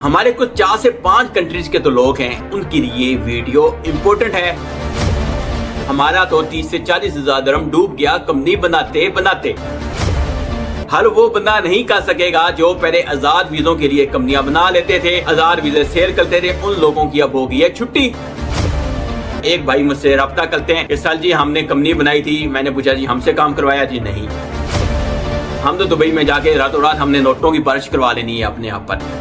हमारे कुछ 4 से 5 कंट्रीज के तो लोग हैं, उनके लिए वीडियो इम्पोर्टेंट है। हमारा तो 30 से 40 हजार दिरहम डूब गया कंपनी बनाते बनाते। हर वो बंदा नहीं कर सकेगा जो पहले आजाद वीजों के लिए कंपनियां बना लेते थे, आजाद वीजे शेयर करते थे, उन लोगों की अब हो गई है छुट्टी। एक भाई मुझसे रब्ता करते हैं, इस साल जी हमने कंपनी बनाई थी। मैंने पूछा जी हमसे काम करवाया? जी नहीं, हम तो दुबई में जाके रातों रात हमने नोटों की बारिश करवा लेनी है अपने आप पर।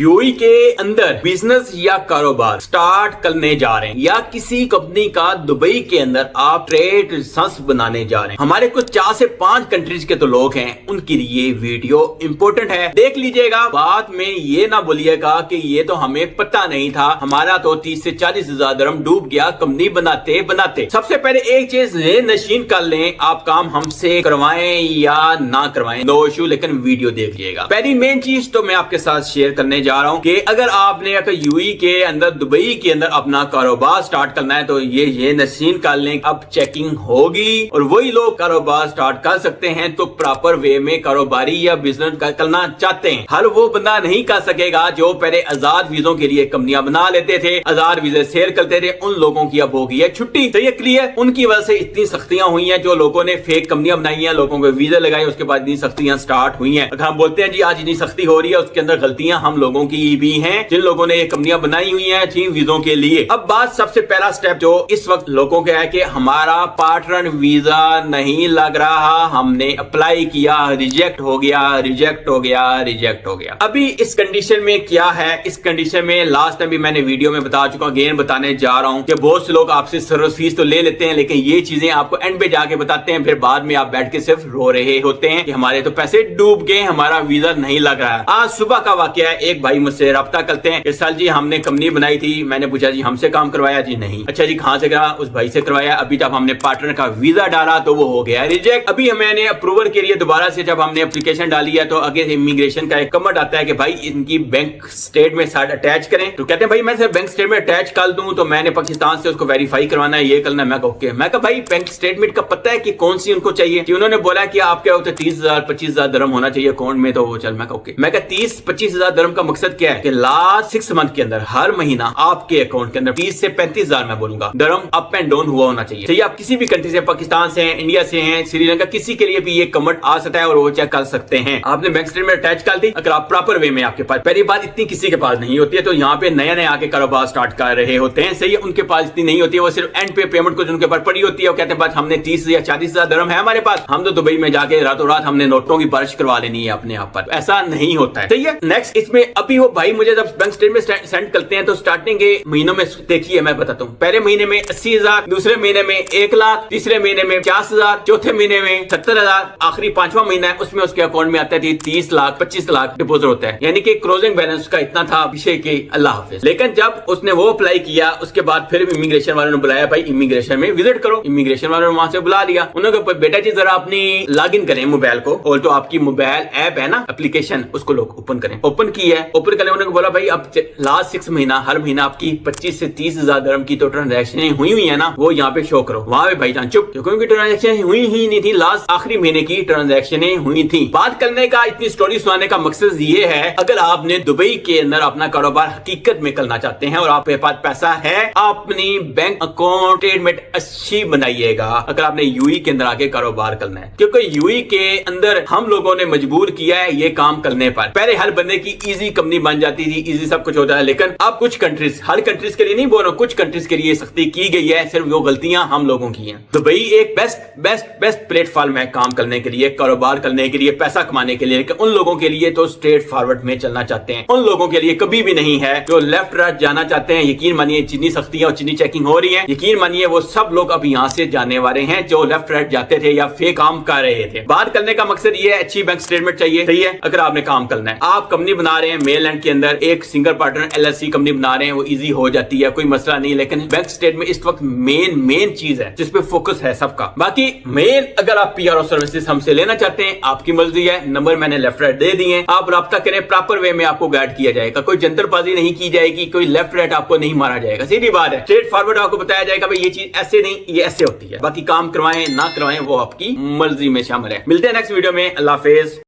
यूएई के अंदर बिजनेस या कारोबार स्टार्ट करने जा रहे हैं या किसी कंपनी का दुबई के अंदर आप ट्रेड लाइसेंस बनाने जा रहे हैं, हमारे कुछ 4 से 5 कंट्रीज के तो लोग हैं, उनके लिए वीडियो इंपॉर्टेंट है, देख लीजिएगा। बात में ये ना बोलिएगा कि ये तो हमें पता नहीं था, हमारा तो 30 से 40 हजार दिरहम डूब गया कंपनी बनाते बनाते। सबसे पहले एक चीज नशीन कर लें, आप काम हमसे करवाएं या ना करवाएं, नो इशू, लेकिन वीडियो देख लीजिएगा। पहली मेन चीज तो मैं आपके साथ शेयर करने जा रहा हूं कि अगर आपने यूएई के अंदर दुबई के अंदर अपना कारोबार स्टार्ट करना है तो ये नशीन कर लें, अब चेकिंग होगी और वही लोग कारोबार स्टार्ट कर सकते हैं तो प्रॉपर वे में कारोबारी या बिजनेस करना चाहते हैं। हर वो बंदा नहीं कर सकेगा जो पहले आजाद वीजों के लिए कंपनियां बना लेते थे, आजाद वीजे शेयर करते थे, उन लोगों की अब हो गई है छुट्टी। तो ये क्लियर, उनकी वजह से इतनी सख्तियां हुई हैं, जो लोगों ने फेक कंपनियां बनाई हैं, लोगों को वीजे लगाए, उसके बाद इतनी सख्तियां स्टार्ट हुई हैं। अगर हम बोलते हैं जी आज इतनी सख्ती हो रही है, उसके अंदर गलतियां हम लोगों की भी हैं, जिन लोगों ने ये कंपनियां बनाई हुई हैं चीन वीजों के लिए। अब बात सबसे पहला स्टेप जो इस वक्त लोगों का है कि हमारा पार्टनर वीजा नहीं लग रहा, हमने अप्लाई किया, रिजेक्ट हो गया, रिजेक्ट हो गया, रिजेक्ट हो गया। अभी इस कंडीशन में क्या है, इस कंडीशन में लास्ट टाइम भी मैंने वीडियो में बता चुका हूं, अगेन बताने जा रहा हूं कि बहुत से लोग आपसे सर्विस फीस तो ले लेते हैं, लेकिन ये चीजें आपको एंड पे जाके बताते हैं, फिर बाद में आप बैठ के सिर्फ रो रहे होते हैं कि हमारे तो पैसे डूब गए, हमारा वीजा नहीं लग रहा है। आज सुबह का वाकया है, एक भाई मुझसे रब्ता करते हैं, इस साल जी हमने कंपनी बनाई थी। मैंने पूछा जी हमसे काम करवाया? जी नहीं। अच्छा जी कहां से करा? उस भाई से करवाया। अभी जब हमने पार्टनर का वीजा डाला तो वो हो गया रिजेक्ट। अभी मैंने अप्रूवल के लिए दोबारा से जब हमने एप्लीकेशन डाली है तो आगे इमिग्रेशन का एक कमेंट आता है कि भाई इनकी बैंक स्टेटमेंट अटैच करें। तो कहते हैं भाई मैं सिर्फ बैंक स्टेटमेंट अटैच कर दूं तो मैंने पाकिस्तान से उसको वेरीफाई करवाना है, ये करना है। मैं ओके, मैं कहा भाई बैंक स्टेटमेंट का पता है कि कौन सी उनको चाहिए? कि उन्होंने बोला कि आपके होते 30,000-25,000 दिरहम होना चाहिए अकाउंट में, तो वो चल। मैं ओके, मैं 30-25 हजार दिरहम का मकसद क्या है कि लास्ट 6 मंथ के अंदर हर महीना आपके अकाउंट के अंदर 30 से 35 हजार मैं बोलूंगा दिरहम अप एंड डाउन हुआ होना चाहिए। आप किसी भी कंट्री से, पाकिस्तान से हैं, इंडिया से हैं, श्रीलंका, किसी के लिए भी ये कमेंट आ सकता है और वो चेक कर सकते हैं। आपने बैंक स्टेटमेंट अटैच कर दी, अगर आप प्रॉपर वे में, आपके पास पहली बात इतनी किसी के पास नहीं होती है, तो यहाँ पे नया नया आके कारोबार स्टार्ट कर रहे होते हैं, सही है, उनके पास इतनी नहीं होती है, वो सिर्फ एंड पे पेमेंट कुछ उनके पास पड़ी होती है, वो कहते हैं बस हमने 30 या 40 हजार दिरहम है हमारे पास, हम तो दुबई में जाके रातों रात हमने नोटों की बारिश करवा लेनी है अपने आप पर। ऐसा नहीं होता है, सही है। नेक्स्ट, इसमें अभी वो भाई मुझे जब बैंक स्टेटमेंट सेंड करते हैं तो स्टार्टिंग के महीनों में देखिए मैं बताता हूँ, पहले महीने में 80 हजार, दूसरे महीने में 1 लाख, तीसरे महीने में 50 हजार, चौथे महीने में 70 हजार, आखिरी 5वां महीना है उसमें उसके अकाउंट में आता है 30 लाख 25 लाख डिपोजिट होता है, यानी कि क्लोजिंग बैलेंस का इतना था विषय के अल्लाह हाफिज। लेकिन जब उसने वो अप्लाई किया उसके बाद फिर इमिग्रेशन वालों ने बुलाया, भाई इमिग्रेशन में विजिट करो। इमिग्रेशन वालों ने वहां से बुला लिया, उन्होंने बेटा जी जरा अपनी लॉग इन करें मोबाइल को, और तो आपकी मोबाइल ऐप है ना एप्लीकेशन, उसको लोग ओपन करें। ओपन की है, ओपन करने उन्होंने बोला भाई अब लास्ट 6 महीना हर महीना आपकी 25 से 30 हजार दिरहम की तो ट्रांजैक्शन हुई है ना, वो यहाँ पे शो करो। वहां पे भाईजान चुप, क्योंकि ट्रांजैक्शन हुई ही नहीं थी, लास्ट आखिरी महीने की ट्रांजैक्शन हुई थी। बात करने का, इतनी स्टोरी सुनाने का मकसद ये है, अगर आपने दुबई के अंदर अपना कारोबार हकीकत में करना चाहते हैं और आपके पास पैसा है, अपनी बैंक अकाउंट स्टेटमेंट अच्छी बनाइएगा अगर आपने यूएई के अंदर आके कारोबार करना है, क्योंकि यूएई के अंदर हम लोगों ने मजबूर किया है ये काम करने पर। पहले हर बंदे की इजी कंपनी बन जाती थी, इजी सब कुछ होता है, लेकिन अब कुछ कंट्रीज, हर कंट्रीज के लिए नहीं बोल रहा हूं, कुछ कंट्रीज के लिए सख्ती की गई है, सिर्फ वो गलतियां हम लोगों की हैं। दुबई एक बेस्ट प्लेटफॉर्म है काम करने के लिए, कारोबार करने के लिए, पैसा कमाने के लिए। उन लोगों के लिए तो स्ट्रेट फॉरवर्ड में चलना चाहते हैं, उन लोगों के लिए कभी भी नहीं है जो लेफ्ट राइट जाना चाहते हैं। यकीन मानिए जितनी सख्तियां और जितनी चेकिंग हो रही है, यकीन मानिए वो सब लोग अब यहाँ से जाने वाले हैं जो लेफ्ट राइट जाते थे या फेक काम कर रहे थे। बात करने का मकसद ये है, अच्छी बैंक स्टेटमेंट चाहिए, सही है। अगर आपने काम करना है, आप कंपनी बना रहे हैं मेलैंड के अंदर, एक सिंगल पार्टनर एलएलसी कंपनी बना रहे हैं, वो इजी हो जाती है, कोई मसला नहीं, लेकिन बैंक स्टेटमेंट इस वक्त मेन चीज है जिसपे फोकस है सबका। बाकी मेन, अगर आप पीआरओ सर्विसेज हमसे लेना चाहते हैं, आपकी मर्जी है, नंबर मैंने लेफ्ट राइट दे दिए, आप राब्ता करें, प्रॉपर वे में आपको गाइड किया जाएगा, कोई जंतरबाजी नहीं की जाएगी, कोई लेफ्ट राइट आपको नहीं मारा जाएगा, सीधी बात है, स्ट्रेट फॉरवर्ड आपको बताया जाएगा भाई ये चीज ऐसे नहीं, ये ऐसे होती है। बाकी काम करवाएं ना करवाएं वो आपकी मर्जी में शामिल है। मिलते हैं नेक्स्ट वीडियो में, अल्लाह हाफिज।